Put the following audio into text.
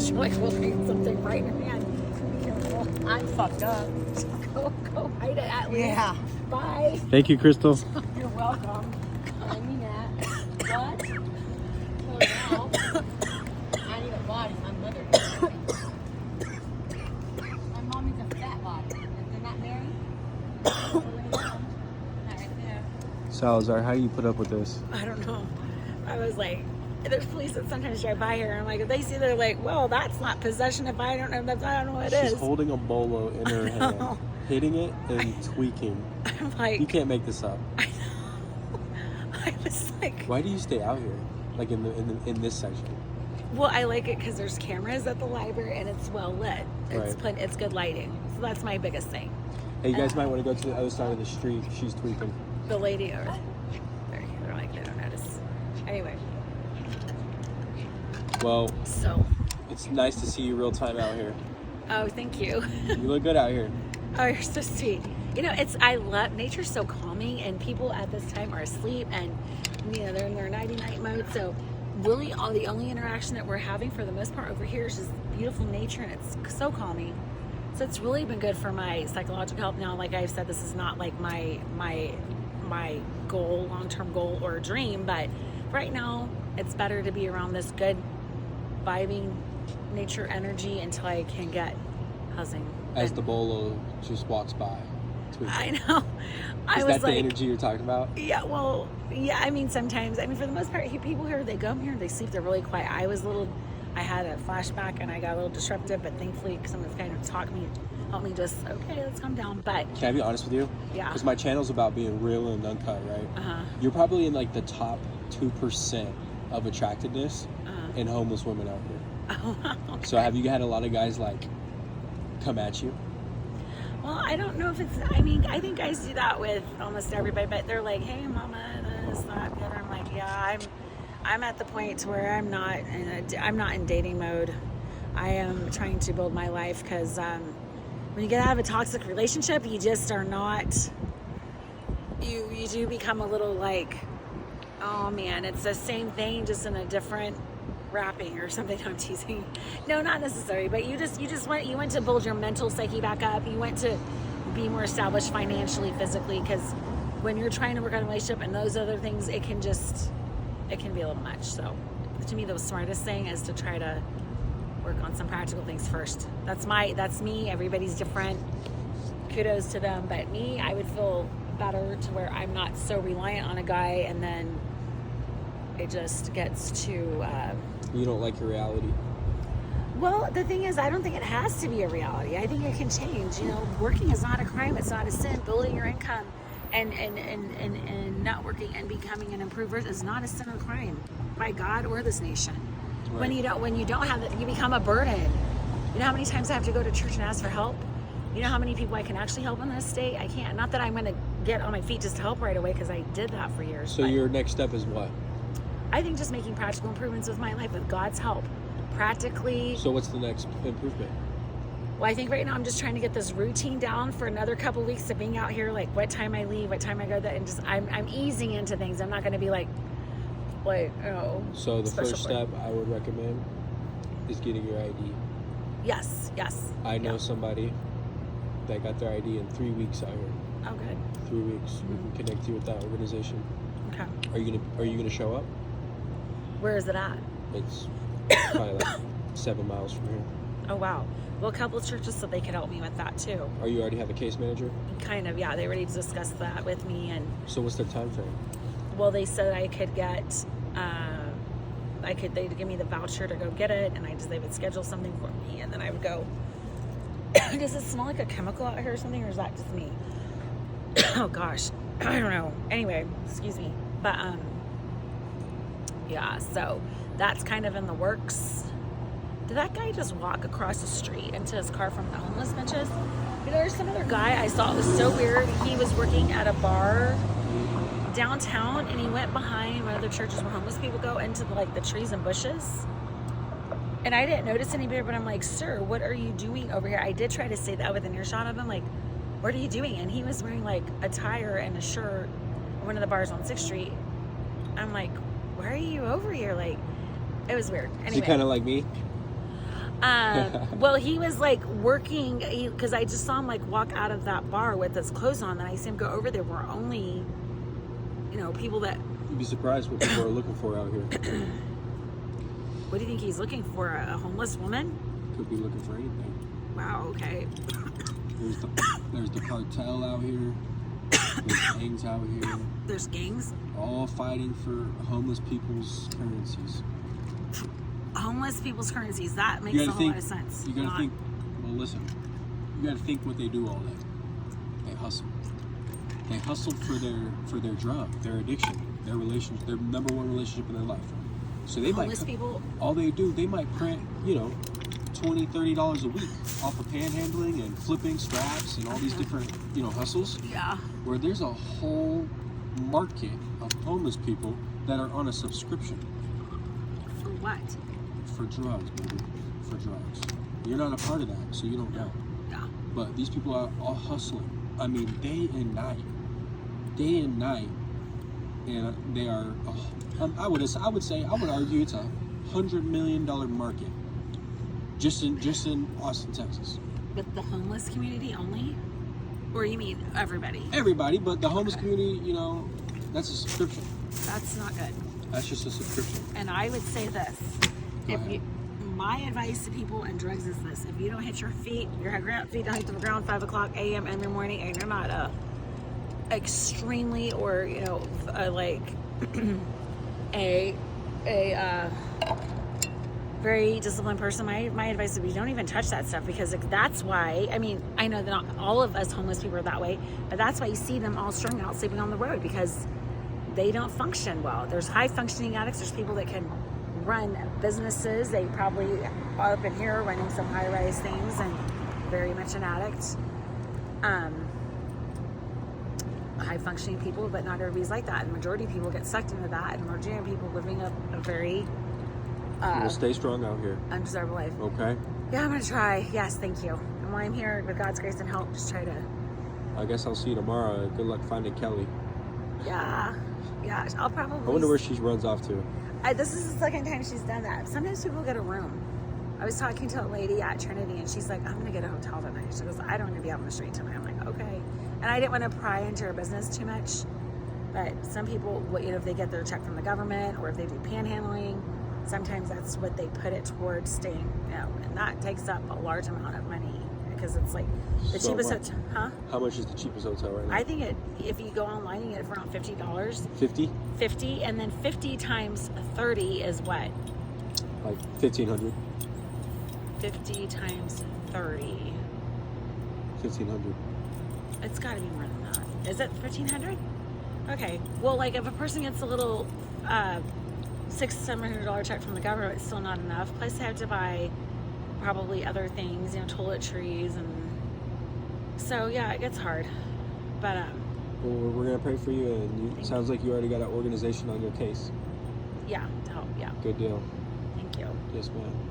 She's like holding something right in her hand. Be careful. I'm fucked up. Go hide it at least. Yeah. Bye. Thank you, Crystal. You're welcome. I mean that. What? Oh, no. I need a body. My mother needs one. My mom needs a fat body. Isn't that Mary? That right there. Salazar, how do you put up with this? I don't know. I was like, there's police that sometimes drive by here, and I'm like, if they see, they're like, well, that's not possession. If I don't know, I don't know what it is. She's holding a bolo in her hand, hitting it and tweaking. I'm like, You can't make this up. I know. I was like, Why do you stay out here, like in this section? well, I like it because there's cameras at the library and it's well lit. Right. It's good lighting. So that's my biggest thing. Hey, you guys might want to go to the other side of the street. She's tweaking. The lady over they're like, they don't notice. Anyway, Well, so, it's nice to see you real time out here. oh, thank you. You look good out here. Oh, you're so sweet. You know, I love, nature's so calming, and people at this time are asleep, and, you know, they're in their nighty-night mode, so really the only interaction that we're having for the most part over here is just beautiful nature, and it's so calming. So it's really been good for my psychological health. Now, like I've said, this is not like my goal, long-term goal or dream, but right now it's better to be around this good vibing nature energy until I can get housing. As the bolo just walks by. Tweaking. I know. I Is was that like, the energy you're talking about? yeah, well, yeah, I mean, sometimes, I mean, for the most part, people here, they come here, they sleep, they're really quiet. I had a flashback and I got a little disruptive, but thankfully someone's kind of helped me just, okay, let's calm down. But Can I be honest with you? yeah, Because my channel's about being real and uncut, right? uh-huh, You're probably in like the top 2% of attractiveness in homeless women out here. oh, okay. So have you had a lot of guys like come at you? Well, I don't know if it's, I mean, I think guys do that with almost everybody, but they're like, hey, mama, this, that, the other. I'm like, yeah, I'm at the point where I'm not in dating mode. I am trying to build my life, because when you get out of a toxic relationship, you just are not, you do become a little like, oh man, it's the same thing, just in a different wrapping or something. I'm teasing. No, not necessarily, but you went to build your mental psyche back up. You went to be more established financially, physically, because when you're trying to work on a relationship and those other things, it can be a little much. So to me, the smartest thing is to try to work on some practical things first. That's me. Everybody's different. Kudos to them. But me, I would feel better to where I'm not so reliant on a guy, and then it just gets to You don't like your reality. well, the thing is, I don't think it has to be a reality. I think it can change. You know, working is not a crime. It's not a sin. Building your income and not working and becoming an improver is not a sin or crime by God or this nation. Right. When you don't have that, you become a burden. You know how many times I have to go to church and ask for help? You know how many people I can actually help in this state? I can't. Not that I'm going to get on my feet just to help right away, because I did that for years. So your next step is what? I think just making practical improvements with my life with God's help. Practically. So what's the next improvement? Well, I think right now I'm just trying to get this routine down for another couple of weeks of being out here, like what time I leave, what time I go, and just I'm easing into things. I'm not going to be like, you know. So the special first step I would recommend is getting your ID. Yes. I know somebody that got their ID in 3 weeks out here. Oh, good. 3 weeks. We can connect you with that organization. Okay. Are you gonna show up? Where is it at? It's probably like 7 miles from here. Oh, wow. Well, a couple of churches said they could help me with that too. Or you already have a case manager? Kind of, yeah. They already discussed that with me, and So what's their time frame? well, they said I could get, they'd give me the voucher to go get it, and they would schedule something for me, and then I would go. Does it smell like a chemical out here or something, or is that just me? Oh gosh, I don't know. Anyway, excuse me. But yeah, so that's kind of in the works. Did that guy just walk across the street into his car from the homeless benches? You know, there's some other guy I saw. It was so weird. He was working at a bar downtown, and he went behind one of the churches where homeless people go into the trees and bushes. And I didn't notice anybody, but I'm like, sir, what are you doing over here? I did try to say that with an earshot of him, like, what are you doing? And he was wearing like a tire and a shirt at one of the bars on 6th Street. I'm like, why are you over here? Like, it was weird. Anyway. Is he kind of like me? Well, he was like working because I just saw him like walk out of that bar with his clothes on. Then I see him go over there. Were only, people that. You'd be surprised what people are looking for out here. What do you think he's looking for? A homeless woman? Could be looking for anything. Wow. Okay. There's the cartel out here. There's gangs out here. There's gangs. All fighting for homeless people's currencies. Homeless people's currencies. That makes a whole lot of sense. You gotta think. Well, listen. You gotta think what they do all day. They hustle. They hustle for their drug, their addiction, their number one relationship in their life. So they homeless people. All they do, they might print, $20, $30 a week off of panhandling and flipping straps and all these different, hustles. Yeah. Where there's a whole market of homeless people that are on a subscription. For what? For drugs, baby. For drugs. You're not a part of that, so you don't know. Yeah. But these people are all hustling. I mean, day and night. Day and night. And they are, I would argue it's $100 million market. Just in Austin, Texas. With the homeless community only? Or you mean everybody? Everybody, but the homeless community, that's a subscription. That's not good. That's just a subscription. And I would say this. My advice to people in drugs is this. If you don't hit your feet don't hit the ground 5 o'clock a.m. in the morning, and you're not extremely or, like a very disciplined person, my advice would be don't even touch that stuff, because that's why, I know that not all of us homeless people are that way, but that's why you see them all strung out sleeping on the road, because they don't function well. There's high functioning addicts. There's people that can run businesses. They probably are up in here running some high rise things and very much an addict. High functioning people, but not everybody's like that. And the majority of people get sucked into that, and the majority of people living a very we'll stay strong out here. Undesirable life. Okay. Yeah, I'm gonna try. Yes, thank you. And while I'm here, with God's grace and help, just try to. I guess I'll see you tomorrow. Good luck finding Kelly. Yeah, I'll probably. I wonder where she runs off to. This is the second time she's done that. Sometimes people get a room. I was talking to a lady at Trinity, and she's like, I'm gonna get a hotel tonight. She goes, I don't want to be out on the street tonight. I'm like, okay. And I didn't want to pry into her business too much, but some people, if they get their check from the government or if they do panhandling, sometimes that's what they put it towards staying, and that takes up a large amount of money, because it's like the cheapest hotel. Huh? How much is the cheapest hotel right now? I think if you go online, you get it for around $50. 50? 50, and then 50 times 30 is what? Like 1,500. 50 times 30. 1,500. It's got to be more than that. Is it 1,500? Okay. Well, like if a person gets a little $600-$700 check from the government, it's still not enough. Plus, they have to buy probably other things, toiletries, and so yeah, it gets hard. But well, we're gonna pray for you, and sounds like you already got an organization on your case. Yeah, to help. Yeah. Good deal. Thank you. Yes, ma'am.